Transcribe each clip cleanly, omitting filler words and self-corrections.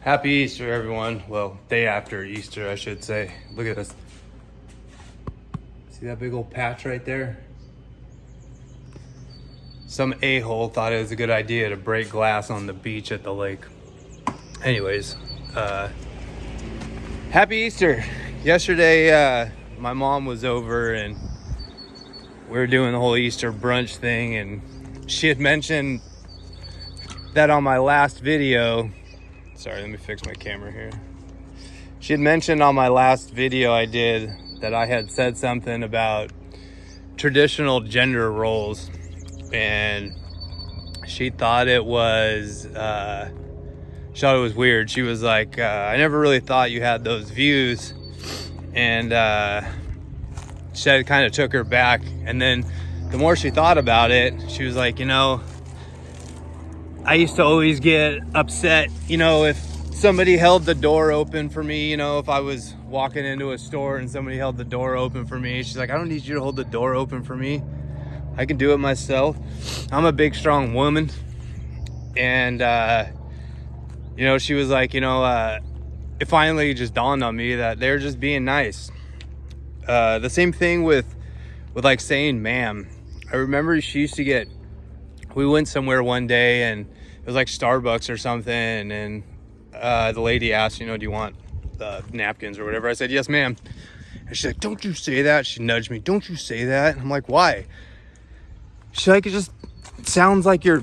Happy Easter, everyone. Well, day after Easter, I should say. Look at this. See that big old patch right there? Some a-hole thought it was a good idea to break glass on the beach at the lake. Anyways, happy Easter. Yesterday, my mom was over and we were doing the whole Easter brunch thing, and she had mentioned that on my last video. Sorry, let me fix my camera here. She had mentioned on my last video I did that I had said something about traditional gender roles, and she thought it was weird. She was like, I never really thought you had those views, and she kind of took her back. And then the more she thought about it, she was like, I used to always get upset, if somebody held the door open for me, if I was walking into a store and somebody held the door open for me. She's like, I don't need you to hold the door open for me. I can do it myself. I'm a big, strong woman. And, she was like, it finally just dawned on me that they're just being nice. The same thing with like saying ma'am. I remember she used to we went somewhere one day and it was like Starbucks or something, and the lady asked, do you want napkins or whatever? I said, yes, ma'am. And she's like, don't you say that. She nudged me. Don't you say that. And I'm like, why? She's like, it just sounds like you're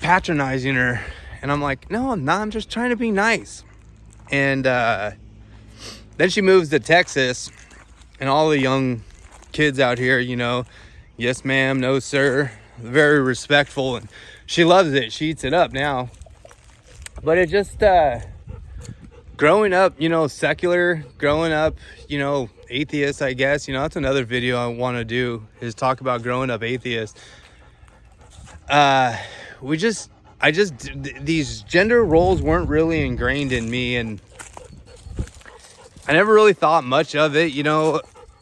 patronizing her. And I'm like, no, I'm not. I'm just trying to be nice. And then she moves to Texas, and all the young kids out here, yes, ma'am, no, sir, very respectful, and she loves it. She eats it up now. But it just growing up, secular, growing up, atheist, I guess, that's another video I want to do, is talk about growing up atheist. These gender roles weren't really ingrained in me, and I never really thought much of it.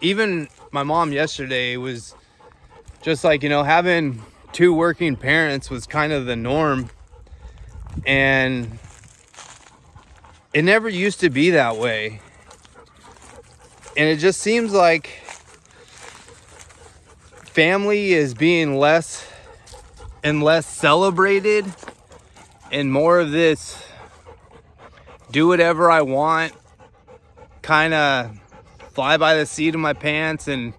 Even my mom yesterday was just like, having two working parents was kind of the norm. And it never used to be that way. And it just seems like family is being less and less celebrated, and more of this do whatever I want, kind of fly by the seat of my pants, and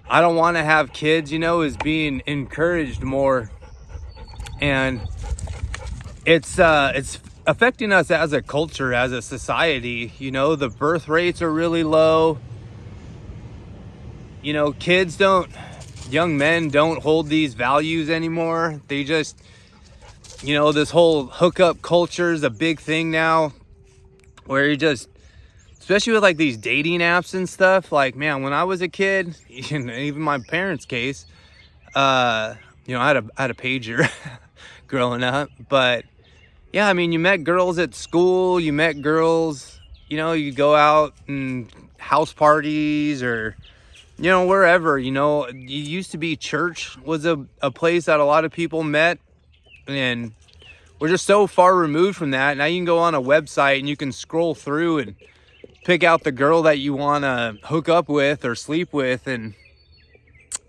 I don't want to have kids, is being encouraged more. And it's affecting us as a culture, as a society. The birth rates are really low. Young men don't hold these values anymore. They just, this whole hookup culture is a big thing now, where you just, especially with like these dating apps and stuff. Like, man, when I was a kid, even my parents' case, I had a pager growing up. But yeah, you met girls at school, you met girls, you go out and house parties or, wherever, it used to be church was a place that a lot of people met, and we're just so far removed from that. Now you can go on a website and you can scroll through and pick out the girl that you want to hook up with or sleep with. And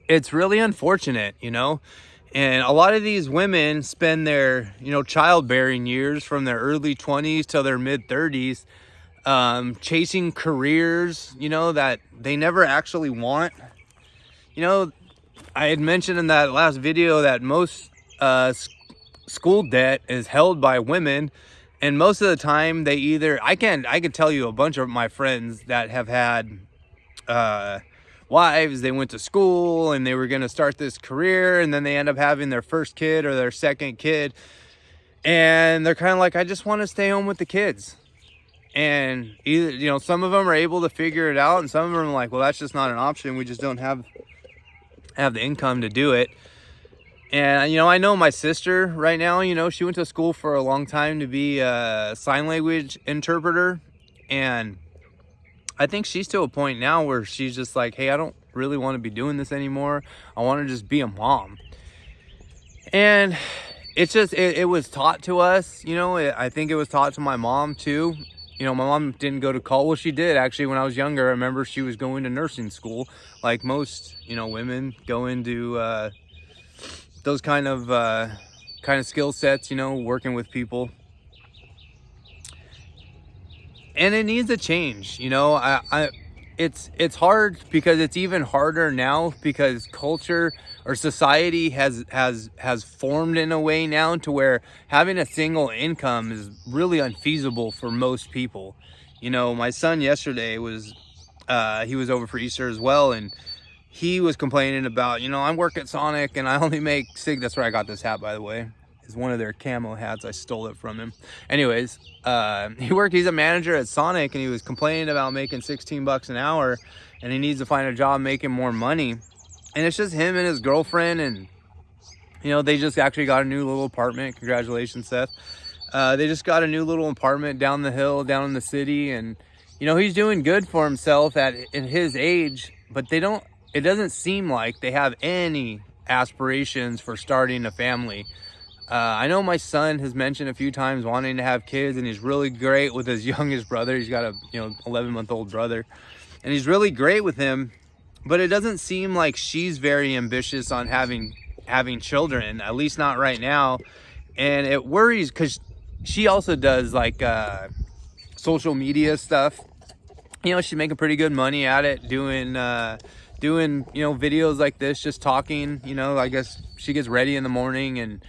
it's really unfortunate, and a lot of these women spend their, childbearing years from their early 20s to their mid 30s, chasing careers, that they never actually want. I had mentioned in that last video that most school debt is held by women. And most of the time they either, I could tell you a bunch of my friends that have had wives. They went to school and they were going to start this career, and then they end up having their first kid or their second kid, and they're kind of like, I just want to stay home with the kids. And either, some of them are able to figure it out, and some of them are like, well, that's just not an option. We just don't have the income to do it. And I know my sister right now, she went to school for a long time to be a sign language interpreter, and I think she's to a point now where she's just like, hey, I don't really want to be doing this anymore. I want to just be a mom. And it's just, it was taught to us, you know. I think it was taught to my mom too. You know, my mom didn't go to college. Well, she did actually when I was younger. I remember she was going to nursing school, like most, you know, women go into those kind of skill sets, you know, working with people. And it needs a change, you know. It's hard because it's even harder now because culture or society has formed in a way now to where having a single income is really unfeasible for most people. You know, my son yesterday was he was over for Easter as well, and he was complaining about, you know, I work at Sonic and I only make six. That's where I got this hat, by the way. It's one of their camo hats. I stole it from him. Anyways, he's a manager at Sonic, and he was complaining about making 16 bucks an hour, and he needs to find a job making more money. And it's just him and his girlfriend, and you know, they just actually got a new little apartment. Congratulations, Seth. They just got a new little apartment down the hill, down in the city, and you know, he's doing good for himself in his age, but it doesn't seem like they have any aspirations for starting a family. I know my son has mentioned a few times wanting to have kids, and he's really great with his youngest brother. He's got a 11-month-old brother, and he's really great with him. But it doesn't seem like she's very ambitious on having children, at least not right now. And it worries because she also does like social media stuff. You know, she's making pretty good money at it, doing videos like this, just talking. You know, I guess she gets ready in the morning and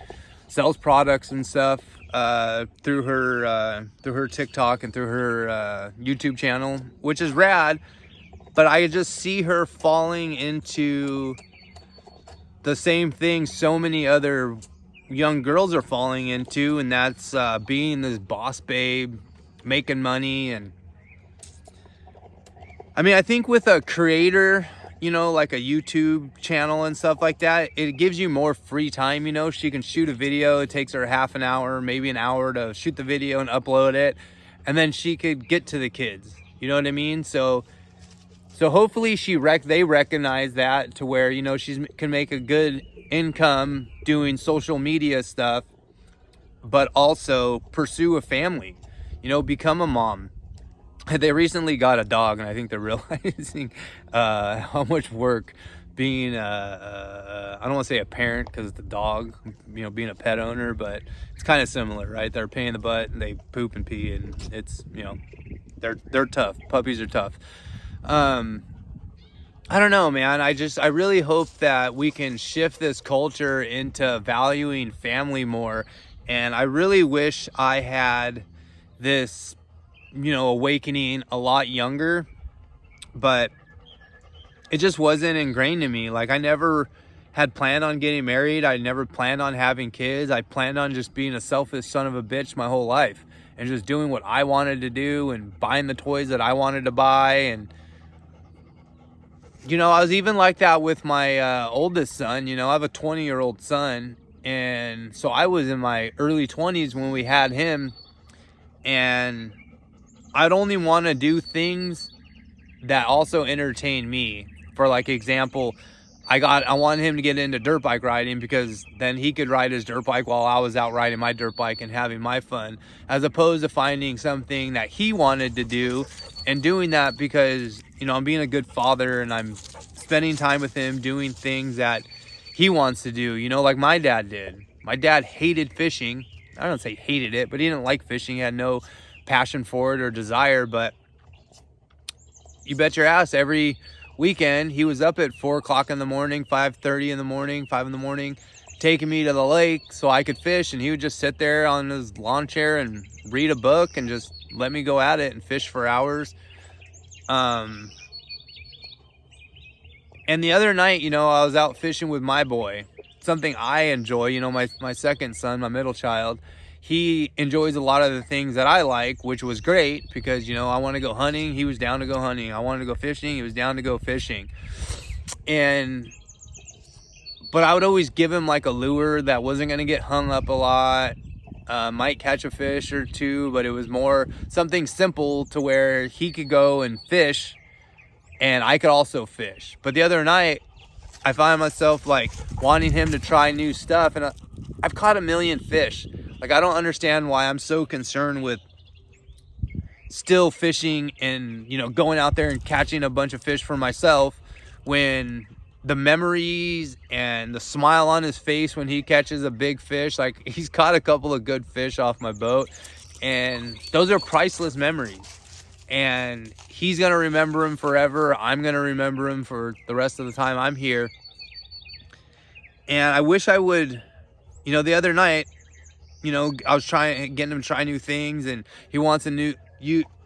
sells products and stuff through her TikTok and through her YouTube channel, which is rad. But I just see her falling into the same thing so many other young girls are falling into, and that's being this boss babe, making money. And I mean, I think with a creator, you know, like a YouTube channel and stuff like that, it gives you more free time. You know, she can shoot a video. It takes her half an hour, maybe an hour to shoot the video and upload it. And then she could get to the kids. You know what I mean? So hopefully they recognize that to where, you know, she can make a good income doing social media stuff, but also pursue a family, you know, become a mom. They recently got a dog, and I think they're realizing how much work being I don't want to say a parent because it's a dog, you know, being a pet owner, but it's kind of similar, right? They're a pain in the butt, and they poop and pee, and it's, you know, they're tough. Puppies are tough. I don't know, man. I really hope that we can shift this culture into valuing family more, and I really wish I had this, you know, awakening a lot younger, but it just wasn't ingrained in me. Like, I never had planned on getting married. I never planned on having kids. I planned on just being a selfish son of a bitch my whole life and just doing what I wanted to do and buying the toys that I wanted to buy. And you know, I was even like that with my oldest son. You know, I have a 20-year-old son, and so I was in my early 20s when we had him, and I'd only want to do things that also entertain me. For like example, I wanted him to get into dirt bike riding because then he could ride his dirt bike while I was out riding my dirt bike and having my fun, as opposed to finding something that he wanted to do and doing that because, you know, I'm being a good father and I'm spending time with him doing things that he wants to do, you know, like my dad did. My dad hated fishing. I don't say hated it, but he didn't like fishing. He had no passion for it or desire. But you bet your ass every weekend he was up at 4 o'clock in the morning, 5:30 in the morning, 5 in the morning, taking me to the lake so I could fish, and he would just sit there on his lawn chair and read a book and just let me go at it and fish for hours. And the other night, you know, I was out fishing with my boy, something I enjoy. You know, my second son, my middle child, he enjoys a lot of the things that I like, which was great because, you know, I want to go hunting. He was down to go hunting. I wanted to go fishing. He was down to go fishing. But I would always give him like a lure that wasn't going to get hung up a lot. Might catch a fish or two, but it was more something simple to where he could go and fish and I could also fish. But the other night I found myself like wanting him to try new stuff, and I've caught a million fish. Like, I don't understand why I'm so concerned with still fishing and, you know, going out there and catching a bunch of fish for myself, when the memories and the smile on his face when he catches a big fish, like, he's caught a couple of good fish off my boat, and those are priceless memories. And he's gonna remember him forever. I'm gonna remember him for the rest of the time I'm here. And I wish I would, you know, the other night, you know, I was getting him to try new things, and he wants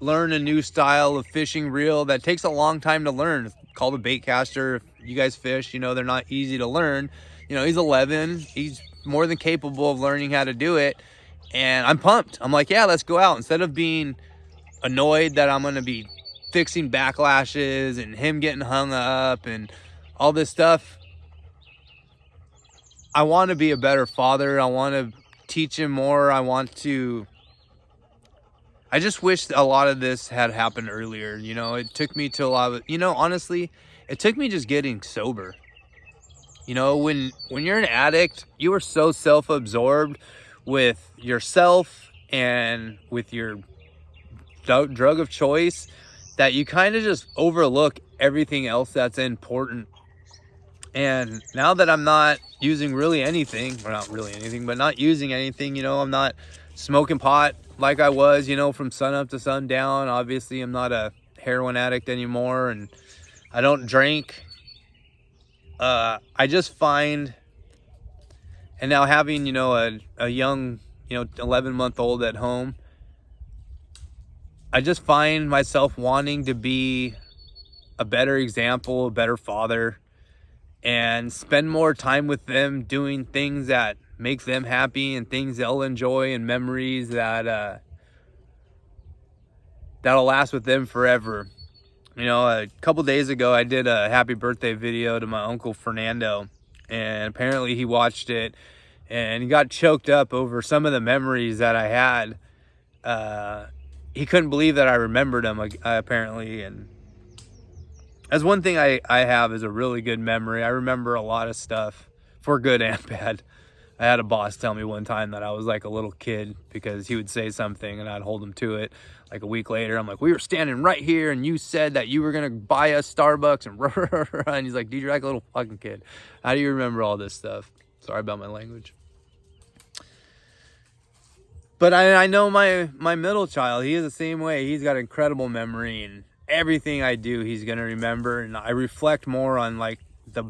learn a new style of fishing reel that takes a long time to learn. It's called a bait caster. If you guys fish, you know, they're not easy to learn. You know, he's 11. He's more than capable of learning how to do it. And I'm pumped. I'm like, yeah, let's go out. Instead of being annoyed that I'm going to be fixing backlashes and him getting hung up and all this stuff, I want to be a better father. I want to teach him more. I just wish a lot of this had happened earlier. You know, it took me to a lot of, you know, honestly, it took me just getting sober. You know, when you're an addict, you are so self-absorbed with yourself and with your drug of choice that you kind of just overlook everything else that's important. And now that I'm not using really anything, or not really anything, but not using anything, you know, I'm not smoking pot like I was, you know, from sun up to sundown. Obviously, I'm not a heroin addict anymore, and I don't drink. I just find, and now having, you know, a young, you know, 11-month-old at home, I just find myself wanting to be a better example, a better father, and spend more time with them doing things that make them happy and things they'll enjoy and memories that that'll last with them forever. You know, a couple days ago, I did a happy birthday video to my uncle Fernando, and apparently he watched it and he got choked up over some of the memories that I had. He couldn't believe that I remembered him, apparently. And that's one thing I have, is a really good memory. I remember a lot of stuff, for good and bad. I had a boss tell me one time that I was like a little kid, because he would say something and I'd hold him to it. Like a week later, I'm like, we were standing right here and you said that you were going to buy us Starbucks, and he's like, dude, you're like a little fucking kid. How do you remember all this stuff? Sorry about my language. But I know my middle child, he is the same way. He's got incredible memory, and everything I do, he's going to remember. And I reflect more on like the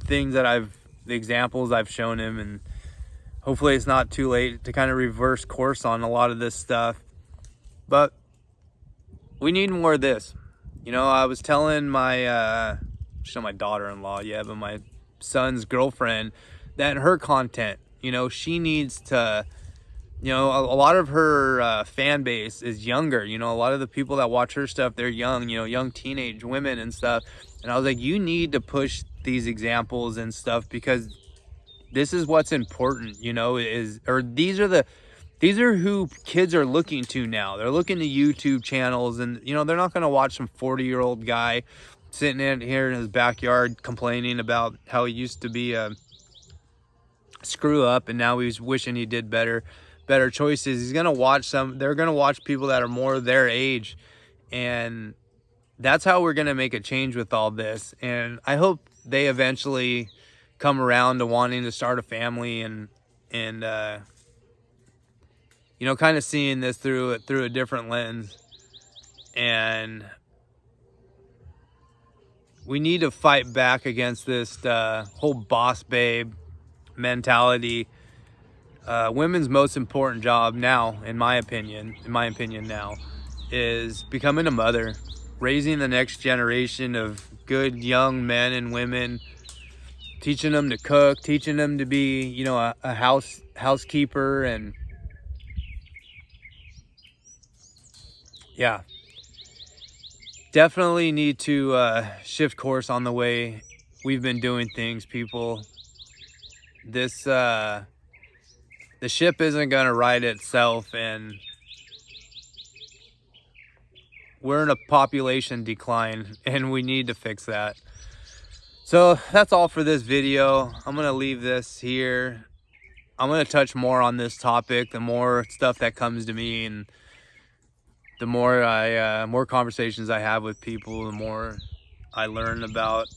things that the examples I've shown him, and hopefully it's not too late to kind of reverse course on a lot of this stuff. But we need more of this. You know, I was telling my daughter-in-law, but my son's girlfriend, that her content, you know, she needs to, you know, a lot of her fan base is younger. You know, a lot of the people that watch her stuff, they're young, you know, young teenage women and stuff. And I was like, you need to push these examples and stuff, because this is what's important, you know, these are who kids are looking to now. They're looking to YouTube channels, and, you know, they're not going to watch some 40-year-old guy sitting in here in his backyard complaining about how he used to be a screw up and now he's wishing he did better choices. They're going to watch people that are more their age, and that's how we're going to make a change with all this. And I hope they eventually come around to wanting to start a family, and you know, kind of seeing this through a different lens. And we need to fight back against this whole boss babe mentality. Women's most important job now, in my opinion now, is becoming a mother, raising the next generation of good young men and women, teaching them to cook, teaching them to be, you know, a housekeeper. And yeah, definitely need to shift course on the way we've been doing things, people. This the ship isn't gonna right itself, and we're in a population decline, and we need to fix that. So that's all for this video. I'm gonna leave this here. gonna touch more on this topic. The more stuff that comes to me, and the more more conversations I have with people, the more I learn about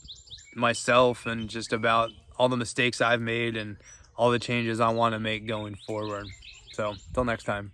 myself and just about all the mistakes I've made and all the changes I want to make going forward. So, till next time.